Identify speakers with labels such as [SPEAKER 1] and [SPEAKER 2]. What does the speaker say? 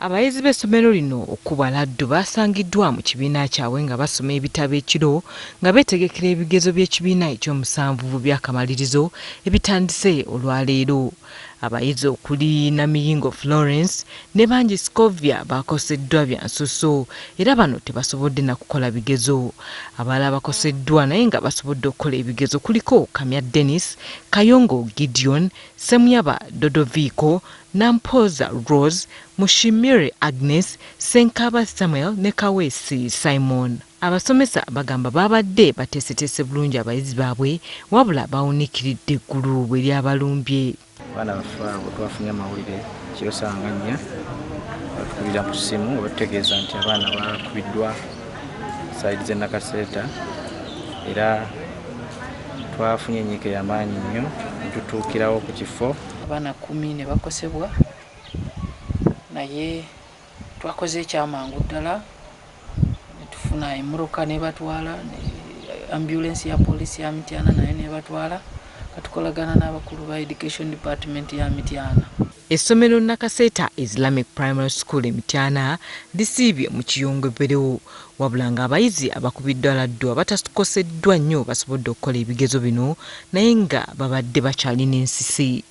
[SPEAKER 1] Abayizi b'essomero lino okkubwa Laddu basangiddwa mu kibiina kyabwe nga basoma ebitabo ekiro nga beetegekera ebigezo by'ekibiina eky'omusanvu mu byakamalirizo ebitandise olwaleero. Abayizi okuli Namiyingo Florence ne Bangi Scovia bakoseddwa bya nsusso era bano tebasobodde na kukola bigezo. Abalala bakoseddwa naye nga basobodde okukola ebigezo kuliko Kamya Dennis, Kayongo Gideon, Semuyaba Dodoviko, Nampoza Rose, Mushimire Agnes, Senkaba Samuel ne Kaweesi Simon. Abasomesa bagamba babadde bateeseteese bulungi abayizi baabwe wabula bawunikiridde eggulu bwe lyabalumbye.
[SPEAKER 2] Abaana baffe abo twafunye amawulire kiro ssaawa 4 batukubira mu ssimu batutegeeza nti abaana bakubiddwa sayidi z'e Nakaseeta era twafunye ennyike y'amaanyi nnyo ne tutuukirawo ku kifo.
[SPEAKER 3] Abaana 10 ne bakosebwa naye twakoze ekyamangu ddala ne tufuna emmotoka ne batwala, ambulance ya poliisi ya Mityana naye ne batwala. Katukolagana n'abakulu ba Education Department ya Mityana.
[SPEAKER 1] Essomero Nakaseeta Islamic Primary School Mityana lisiibye mu kiyongoberewo wabula ng'abayizi abakubiddwa Laddu abatakoseddwa nnyo basobodde okukola ebigezo bino naye nga babadde bakyalina ensisi.